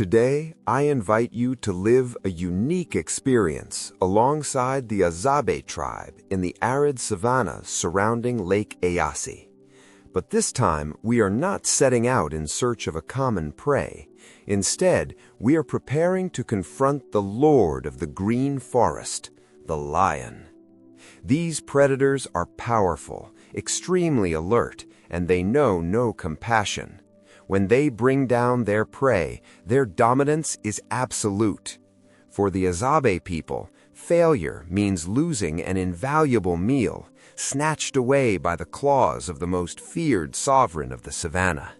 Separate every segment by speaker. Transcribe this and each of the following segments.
Speaker 1: Today, I invite you to live a unique experience alongside the Hadzabe tribe in the arid savannas surrounding Lake Eyasi. But this time, we are not setting out in search of a common prey. Instead, we are preparing to confront the lord of the green forest, the lion. These predators are powerful, extremely alert, and they know no compassion. When they bring down their prey, their dominance is absolute. For the Hadzabe people, failure means losing an invaluable meal, snatched away by the claws of the most feared sovereign of the savannah.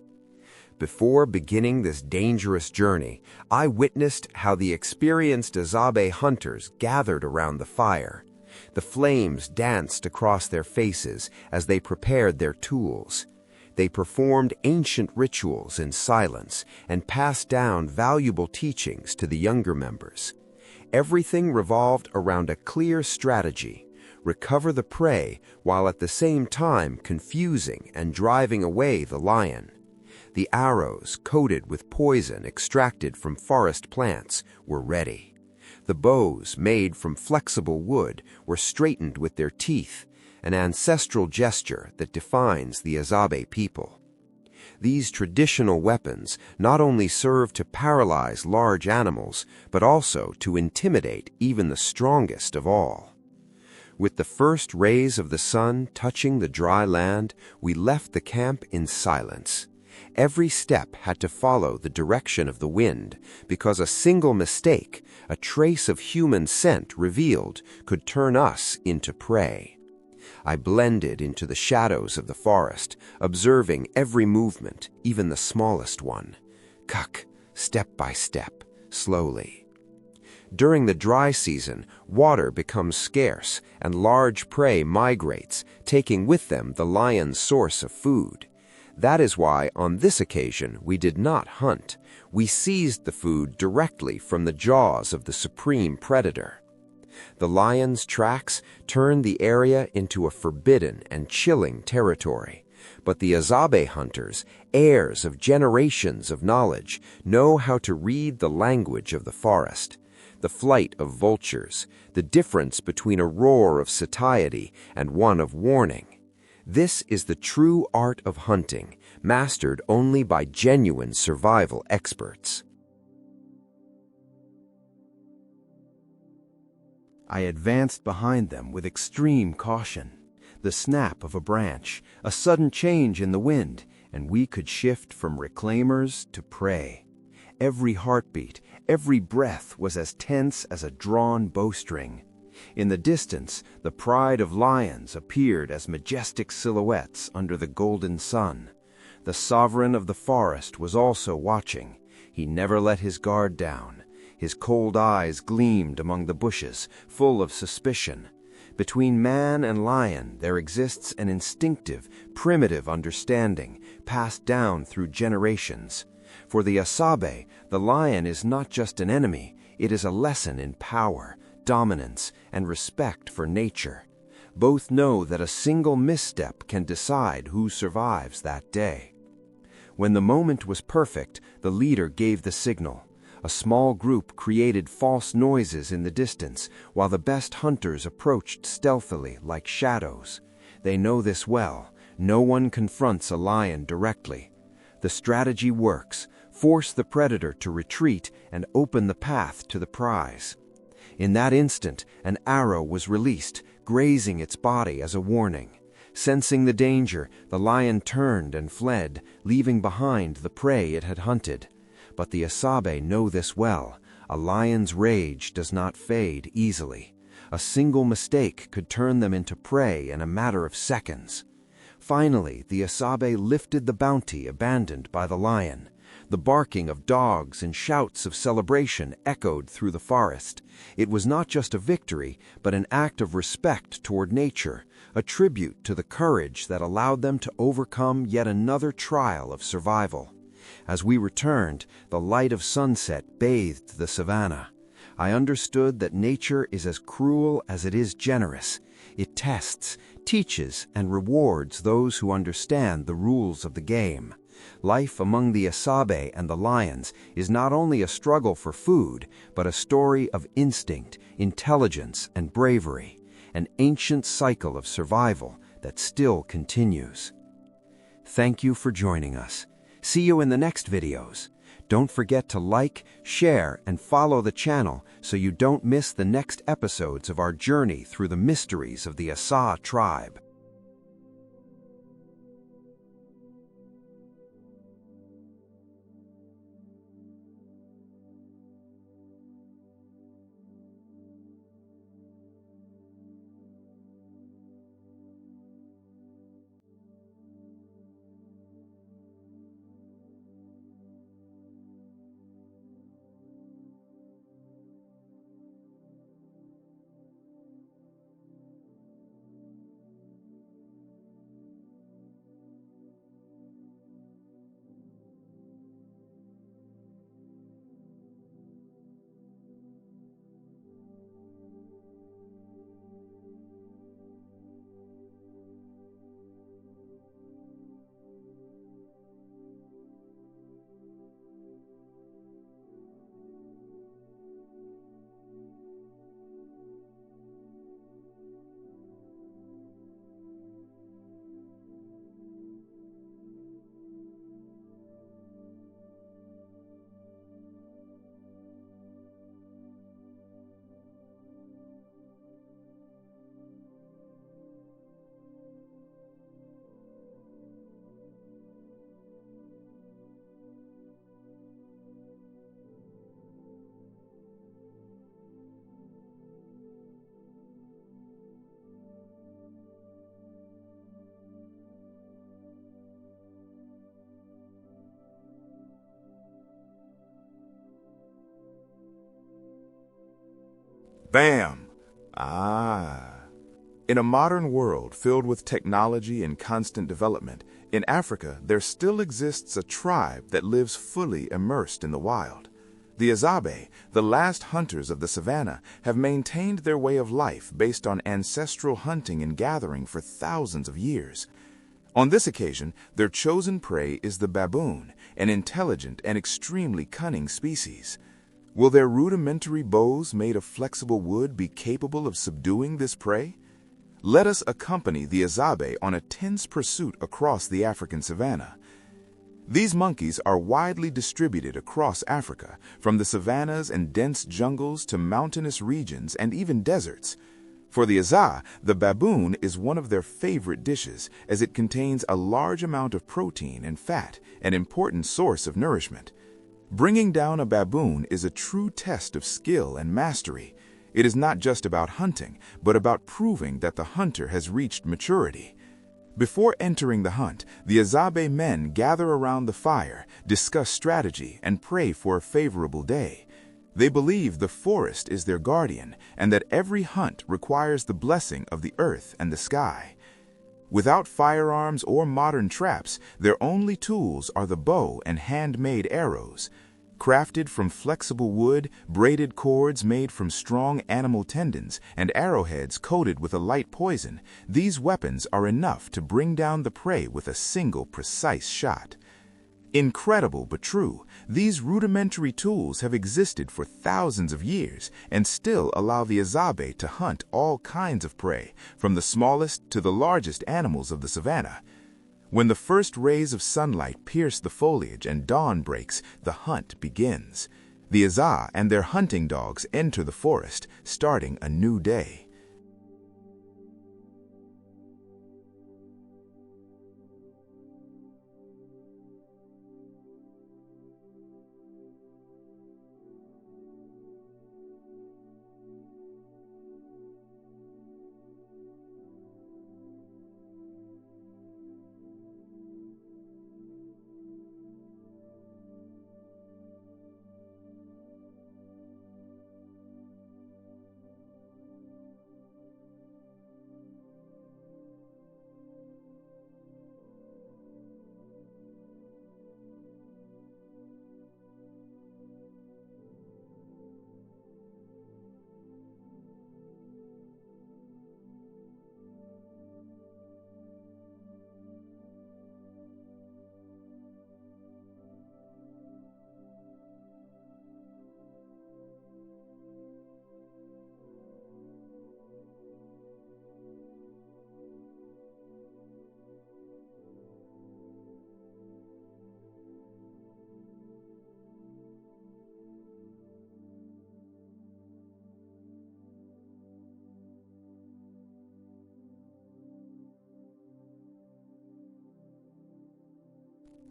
Speaker 1: Before beginning this dangerous journey, I witnessed how the experienced Hadzabe hunters gathered around the fire. The flames danced across their faces as they prepared their tools. They performed ancient rituals in silence and passed down valuable teachings to the younger members. Everything revolved around a clear strategy: recover the prey while at the same time confusing and driving away the lion. The arrows, coated with poison extracted from forest plants, were ready. The bows, made from flexible wood, were straightened with their teeth, an ancestral gesture that defines the Hadzabe people. These traditional weapons not only serve to paralyze large animals, but also to intimidate even the strongest of all. With the first rays of the sun touching the dry land, we left the camp in silence. Every step had to follow the direction of the wind, because a single mistake, a trace of human scent revealed, could turn us into prey. I blended into the shadows of the forest, observing every movement, even the smallest one. Cuck, step by step, slowly. During the dry season, water becomes scarce, and large prey migrates, taking with them the lion's source of food. That is why, on this occasion, we did not hunt. We seized the food directly from the jaws of the supreme predator. The lion's tracks turned the area into a forbidden and chilling territory. But the Hadzabe hunters, heirs of generations of knowledge, know how to read the language of the forest. The flight of vultures, the difference between a roar of satiety and one of warning. This is the true art of hunting, mastered only by genuine survival experts.
Speaker 2: I advanced behind them with extreme caution. The snap of a branch, a sudden change in the wind, and we could shift from reclaimers to prey. Every heartbeat, every breath was as tense as a drawn bowstring. In the distance, the pride of lions appeared as majestic silhouettes under the golden sun. The sovereign of the forest was also watching. He never let his guard down. His cold eyes gleamed among the bushes, full of suspicion. Between man and lion there exists an instinctive, primitive understanding, passed down through generations. For the Hadzabe, the lion is not just an enemy, it is a lesson in power, dominance, and respect for nature. Both know that a single misstep can decide who survives that day. When the moment was perfect, the leader gave the signal. A small group created false noises in the distance, while the best hunters approached stealthily like shadows. They know this well. No one confronts a lion directly. The strategy works. Force the predator to retreat and open the path to the prize. In that instant, an arrow was released, grazing its body as a warning. Sensing the danger, the lion turned and fled, leaving behind the prey it had hunted. But the Hadzabe know this well. A lion's rage does not fade easily. A single mistake could turn them into prey in a matter of seconds. Finally, the Hadzabe lifted the bounty abandoned by the lion. The barking of dogs and shouts of celebration echoed through the forest. It was not just a victory, but an act of respect toward nature, a tribute to the courage that allowed them to overcome yet another trial of survival. As we returned, the light of sunset bathed the savannah. I understood that nature is as cruel as it is generous. It tests, teaches, and rewards those who understand the rules of the game. Life among the Hadzabe and the lions is not only a struggle for food, but a story of instinct, intelligence, and bravery, an ancient cycle of survival that still continues. Thank you for joining us. See you in the next videos. Don't forget to like, share, and follow the channel so you don't miss the next episodes of our journey through the mysteries of the Hadzabe tribe.
Speaker 3: Bam! Ah. In a modern world filled with technology and constant development, in Africa there still exists a tribe that lives fully immersed in the wild. The Hadzabe, the last hunters of the savannah, have maintained their way of life based on ancestral hunting and gathering for thousands of years. On this occasion, their chosen prey is the baboon, an intelligent and extremely cunning species. Will their rudimentary bows made of flexible wood be capable of subduing this prey? Let us accompany the Hadzabe on a tense pursuit across the African savanna. These monkeys are widely distributed across Africa, from the savannas and dense jungles to mountainous regions and even deserts. For the Hadzabe, the baboon is one of their favorite dishes, as it contains a large amount of protein and fat, an important source of nourishment. Bringing down a baboon is a true test of skill and mastery. It is not just about hunting, but about proving that the hunter has reached maturity. Before entering the hunt, the Hadzabe men gather around the fire, discuss strategy, and pray for a favorable day. They believe the forest is their guardian, and that every hunt requires the blessing of the earth and the sky. Without firearms or modern traps, their only tools are the bow and handmade arrows. Crafted from flexible wood, braided cords made from strong animal tendons, and arrowheads coated with a light poison, these weapons are enough to bring down the prey with a single precise shot. Incredible but true, these rudimentary tools have existed for thousands of years and still allow the Hadzabe to hunt all kinds of prey, from the smallest to the largest animals of the savannah. When the first rays of sunlight pierce the foliage and dawn breaks, the hunt begins. The Hadzabe and their hunting dogs enter the forest, starting a new day.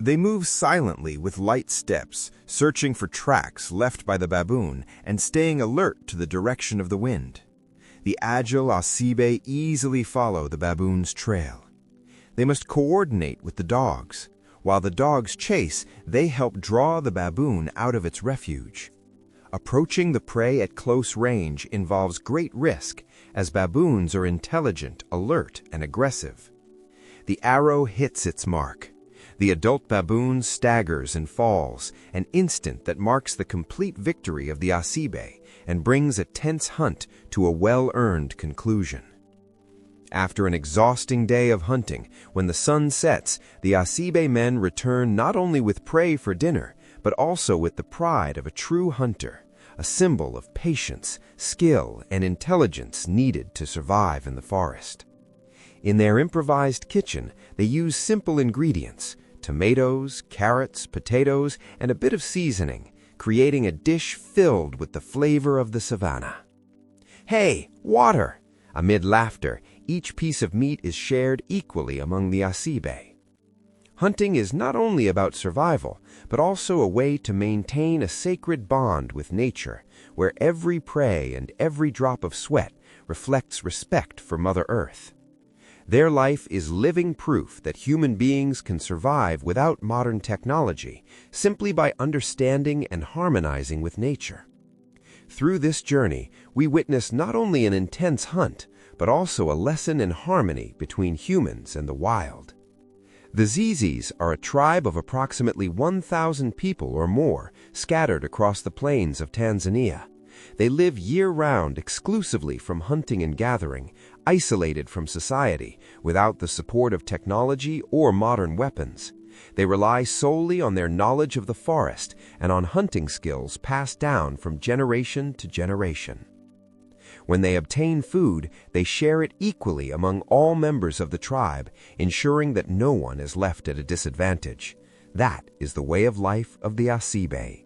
Speaker 2: They move silently with light steps, searching for tracks left by the baboon and staying alert to the direction of the wind. The agile Hadzabe easily follow the baboon's trail. They must coordinate with the dogs. While the dogs chase, they help draw the baboon out of its refuge. Approaching the prey at close range involves great risk, as baboons are intelligent, alert, and aggressive. The arrow hits its mark. The adult baboon staggers and falls, an instant that marks the complete victory of the Hadzabe and brings a tense hunt to a well-earned conclusion. After an exhausting day of hunting, when the sun sets, the Hadzabe men return not only with prey for dinner, but also with the pride of a true hunter, a symbol of patience, skill, and intelligence needed to survive in the forest. In their improvised kitchen, they use simple ingredients: tomatoes, carrots, potatoes, and a bit of seasoning, creating a dish filled with the flavor of the savannah. "Hey, water!" Amid laughter, each piece of meat is shared equally among the Hadzabe. Hunting is not only about survival, but also a way to maintain a sacred bond with nature, where every prey and every drop of sweat reflects respect for Mother Earth. Their life is living proof that human beings can survive without modern technology, simply by understanding and harmonizing with nature. Through this journey, we witness not only an intense hunt, but also a lesson in harmony between humans and the wild. The Zizis are a tribe of approximately 1,000 people or more, scattered across the plains of Tanzania. They live year-round exclusively from hunting and gathering, isolated from society, without the support of technology or modern weapons. They rely solely on their knowledge of the forest and on hunting skills passed down from generation to generation. When they obtain food, they share it equally among all members of the tribe, ensuring that no one is left at a disadvantage. That is the way of life of the Hadzabe.